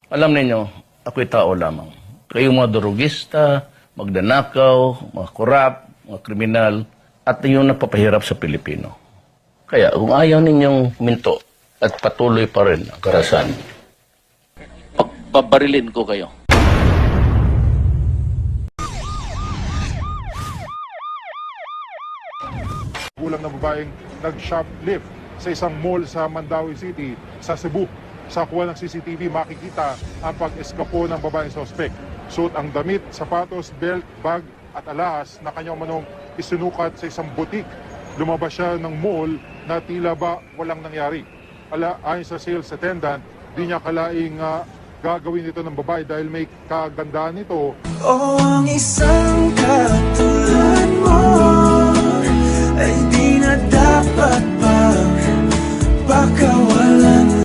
Alam ninyo, ako'y tao lamang. Kayong mga durugista, magdanakaw, mga korap, mga kriminal, at inyong napapahirap sa Pilipino. Kaya kung ayaw ninyong minto at patuloy pa rin ang karasan, pagbabarilin ko kayo. Ulang na babaeng nag-shoplift sa isang mall sa Mandaue City, sa Cebu. Sa kuha ng CCTV, makikita ang pag-eskapo ng babaeng sospek. Suot ang damit, sapatos, belt, bag at alahas na kanyang manong isinukat sa isang butik. Lumabas siya ng mall na tila ba walang nangyari. Ayon sa sales attendant, di niya kalaing gagawin ito ng babae dahil may kagandahan nito. Oh, ang isang katulad mo ay di na dapat pagpakawalan.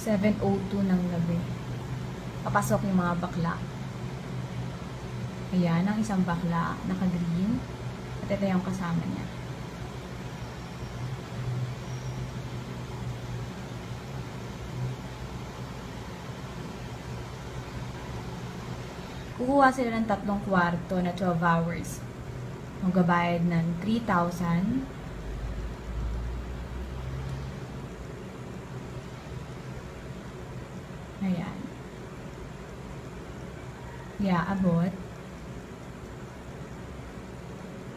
(7:02 ng gabi). Papasok yung mga bakla. Ayan, ang isang bakla, naka-green. At ito yung kasama niya. Kukuha sila ng 3 kwarto na 12 hours. Magbabayad ng 3,000. Ayan. Yeah, abot.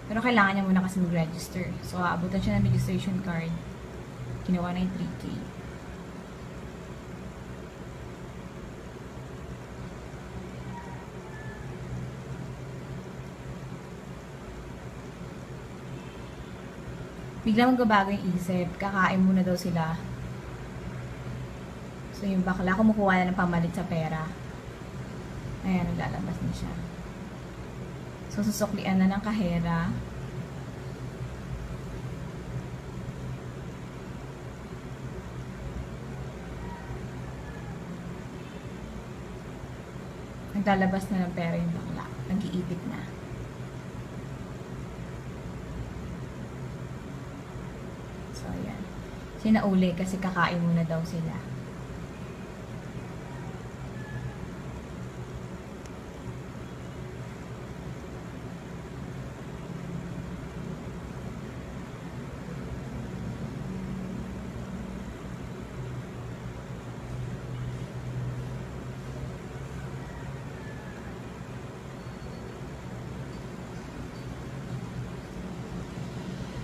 Pero kailangan niya muna kasi mag-register. So, aabutan siya ng registration card. Ginawa na yung 3K. biglang magbabago yung isip. Kakain muna daw sila. So, yung bakla, kumukuha na ng pamalit sa pera. Ayan, naglalabas na siya. So, susuklian na ng kahera. Naglalabas na ng pera yung bakla. Nag-iipit na. So, ayan. Sinauli kasi kakain muna daw sila.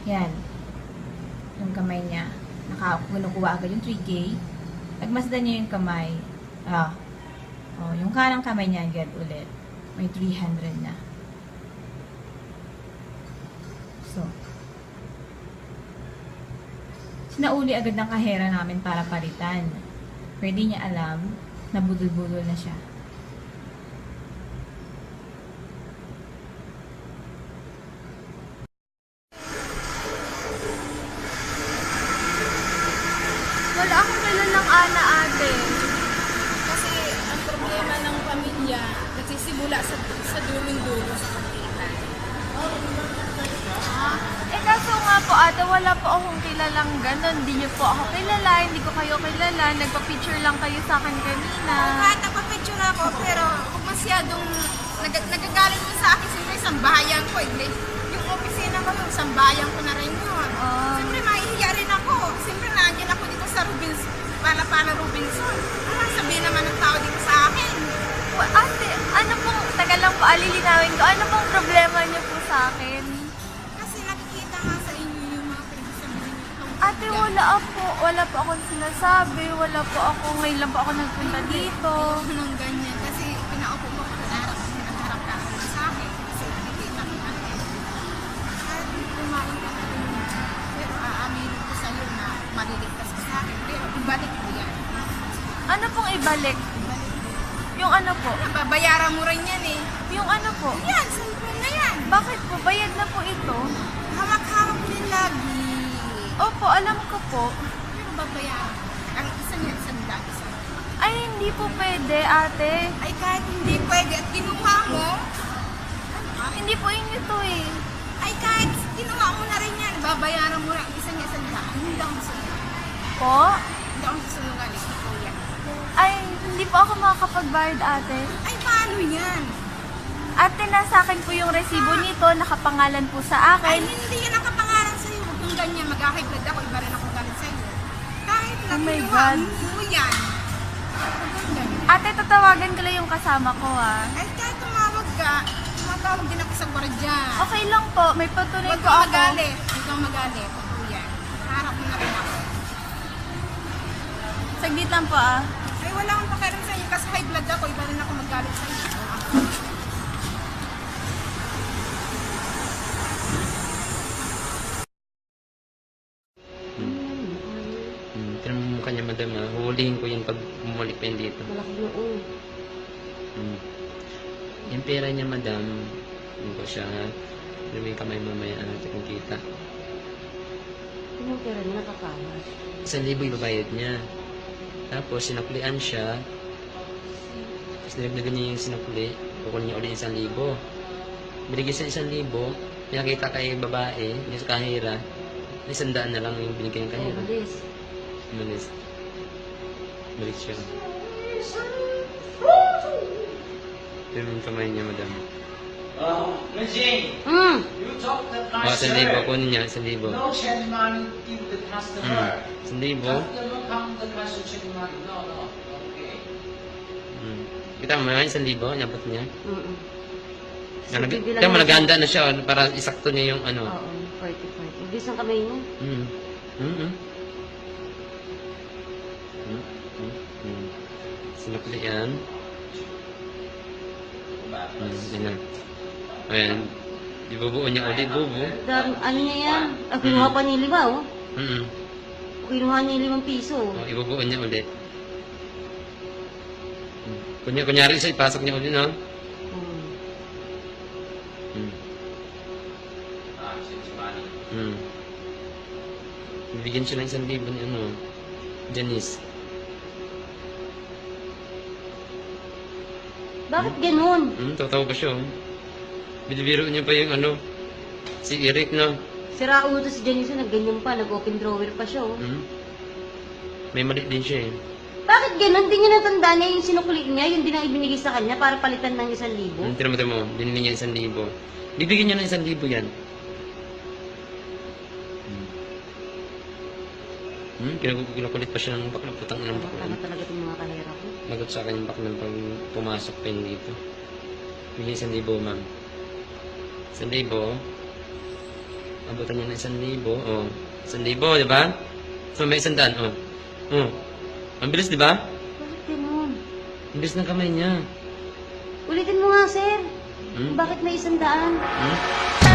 Yan. Yung kamay niya. Kinukuha agad yung 3K. Nagmasdan niya yung kamay. Oh, yung kanang kamay niya agad ulit. May 300 na. So. Sinauli agad ng kahera namin para palitan. Pwede niya alam na budol-budol na siya. Wala akong kilalang ana, ate. Kasi ang problema ng pamilya, nagsisimula sa dulong-dulo sa kapitan. Kaso nga po ate, wala po akong kilalang ganun. Hindi niyo po ako kilala, hindi ko kayo kilala. Nagpa-picture lang kayo sa akin kanina. Kahit nagpa-picture ako, pero kung masyadong nagagalit mo sa akin, siyempre sambahayan ko. Yung opisina ko, yung sambahayan ko na rin yun. Siyempre mahihiya rin ako. Siyempre nandiyan ako dito sa Robinson, Pala Robinson. Ano sabihin naman ng tao dito sa akin? Ate, ano pong, tagal lang po, alilinawin ko, ano pong problema niyo po sa akin? Kasi nakikita nga sa inyo yung mga pinagsasabihin nyo. Ate, wala po akong sinasabi, wala po ako, ngayon lang po ako nagpunta dito. Nung ganyan, kasi pinaupo mo ko hinaharap ka sa akin. Kasi nakikita ko natin. At kumain ka na rin. Pero aaminin ko sa'yo na maliligtas ka sa akin. Pero ibalik mo yan. Ano pong ibalik? Yung ano po? Babayaran mo rin yan eh. Yung ano po? Yan, cellphone na yan. Bakit po? Bayad na po ito? Hawak-hawak mo din lagi. Opo, alam ko po. Pero babayaran. Ang isa niya, sandaan isa. Ay, hindi po pwede, ate. Ay kahit hindi pwede at kinuha mo, Hindi po inyo to eh. ay kahit kinuha mo na rin yan, babayaran mo rin ang isa niya sandaan. Hindi ako sinungaling. Po? Hindi ako sinungaling. Ikaw yan. Ay, hindi po ako makakapagbayad, ate. Ay paano yan? Ate, nasa akin po yung resibo nito, nakapangalan po sa Ay akin. hindi yan ang kapangalan sa'yo. Huwag kung ganyan, mag-high blood ako, iba rin ako galit sa'yo. Kahit na Oh my kinuha God. mo yan. Huwag kang ganyan. Ate, tatawagan ko lang yung kasama ko, ah. Ay kahit tumatawag din ako sa gwardiya. Okay lang po, may patunay Huwag ko kang ako. magalit. Huwag kang magalit. Totoo yan. Harap mo na rin ako. Saglit lang po, ah. Ay wala akong pakialam sa'yo kasi high blood ako, iba rin ako magalit sa'yo. Tinanong mo kanya, madam, huhulihin ko yun pag bumalik pa yun dito. Malaki noon. Yung pera niya, madam, yun ko siya, may kamay mamaya, kung kita. Yung pera niya nakakamas. 1,000 yung babayad niya. Tapos, sinaklian siya. Tapos, nilagdagan niya yung sinakli. Kukunin niya ulit yung 1,000. Binigay siya 1,000. Pinakita kay babae, yung sa kahira. 100 na lang yung binigay ng kahira. Umalis. Umalis. Balik siya. Pero yung kamay niya, madam. Miss Jane, Mm. you talk that Oh, nice 1,000. Kunin niya, 1,000. No change money, give the customer. 1,000. Customer come the cash to change money. No, no. Okay. Kita mo, 1,000. Nabot niya. Mm-mm. Kaya mo, naghahanda na siya para isakto niya yung ano. Oo, 40. Ibig ang kamay niya. Sinakli yan. Ayan. Ayan. Ibubuo niya ulit, bubo. Ano niya yan? Kinuha pa niya 5, oh. Mm. Kinuha niya 5 piso. Oh, ibubuo niya ulit. Kunyari siya, ipasok niya ulit, no? Hmm. Bibigyan siya ng 1,000 ni Janice. Bakit ganun? Tatawa pa siya, oh. Binibiro niya pa yung si Eric, no? Sira ulo to si Janice, nagganyan pa, nag-open drawer pa siya, oh. May mali din siya, eh. Bakit ganun? Di niya natandaan niya yung sinukli niya, yung din ang ibinigay sa kanya para palitan ng 1,000? Tira mo, binili niya 1,000. Bibigyan niya ng 1,000 yan. Kinakulit pa siya ng bakla, putang ng bakla. Tama talaga itong mga kahera ko. Lagot sa akin yung bakla pag pumasok pa yun dito. Bigyan 1,000, ma'am. 1,000. Abutan niya ng 1,000. Oh. 1,000, di ba? So, may 100, oh. Oh. Ang bilis, di ba? Bakit ganun? Ang bilis ng kamay niya. Ulitin mo nga, sir. Bakit may 100?